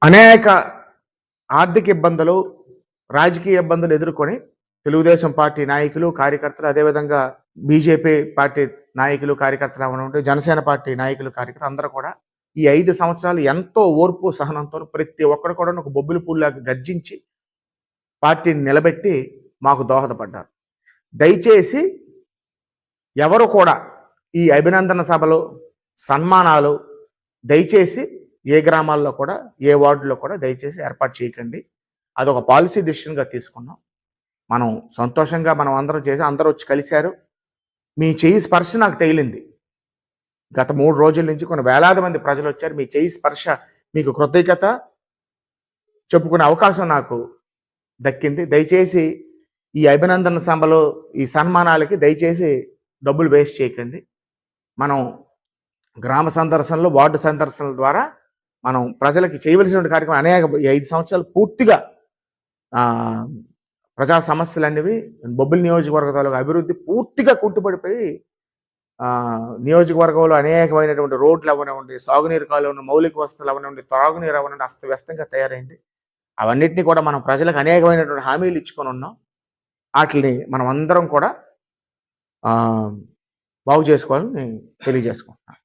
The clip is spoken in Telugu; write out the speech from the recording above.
అనేక ఆర్థిక ఇబ్బందులు, రాజకీయ ఇబ్బందులు ఎదుర్కొని తెలుగుదేశం పార్టీ నాయకులు, కార్యకర్తలు అదేవిధంగా బీజేపీ పార్టీ నాయకులు, కార్యకర్తలు అవనివ్వండి, జనసేన పార్టీ నాయకులు, కార్యకర్తలు అందరూ కూడా ఈ 5 సంవత్సరాలు ఎంతో ఓర్పు, సహనంతో ప్రతి ఒక్కడు కూడా ఒక బొబ్బిలి పుల్లాగా గర్జించి పార్టీని నిలబెట్టి మాకు దోహదపడ్డారు. దయచేసి ఎవరు కూడా ఈ అభినందన సభలు, సన్మానాలు దయచేసి ఏ గ్రామాల్లో కూడా, ఏ వార్డులో కూడా దయచేసి ఏర్పాటు చేయకండి. అదొక పాలసీ డెసిషన్‌గా తీసుకున్నాం. మనం సంతోషంగా మనం అందరం చేసి అందరూ వచ్చి కలిశారు. మీ చెయ్యి స్పర్శ నాకు తగిలింది. గత 3 రోజుల నుంచి కొన్ని వేలాది మంది ప్రజలొచ్చారు. మీ చెయ్యి స్పర్శ మీకు కృతజ్ఞత చెప్పుకునే అవకాశం నాకు దక్కింది. దయచేసి ఈ అభినందన సభలు, ఈ సన్మానాలకి దయచేసి డబ్బులు వేస్ట్ చేయకండి. మనం గ్రామ సందర్శనలు, వార్డు సందర్శనల ద్వారా మనం ప్రజలకి చేయవలసిన కార్యక్రమం అనేక ఈ 5 సంవత్సరాలు పూర్తిగా ప్రజా సమస్యలనేవి బొబ్బిలి నియోజకవర్గ తాలూకు అభివృద్ధి పూర్తిగా కుంటుపడిపోయి నియోజకవర్గంలో అనేకమైనటువంటి రోడ్లు అవనివ్వండి, సాగునీరు కాలువలు, మౌలిక వసతులు అవనివ్వండి, త్రాగునీరు అవనివ్వండి అస్తవ్యస్తంగా తయారైంది. అవన్నిటిని కూడా మనం ప్రజలకు అనేకమైనటువంటి హామీలు ఇచ్చుకొని ఉన్నాం. వాటిని మనం అందరం కూడా బాగు చేసుకోవాలని తెలియజేసుకుంటున్నాను.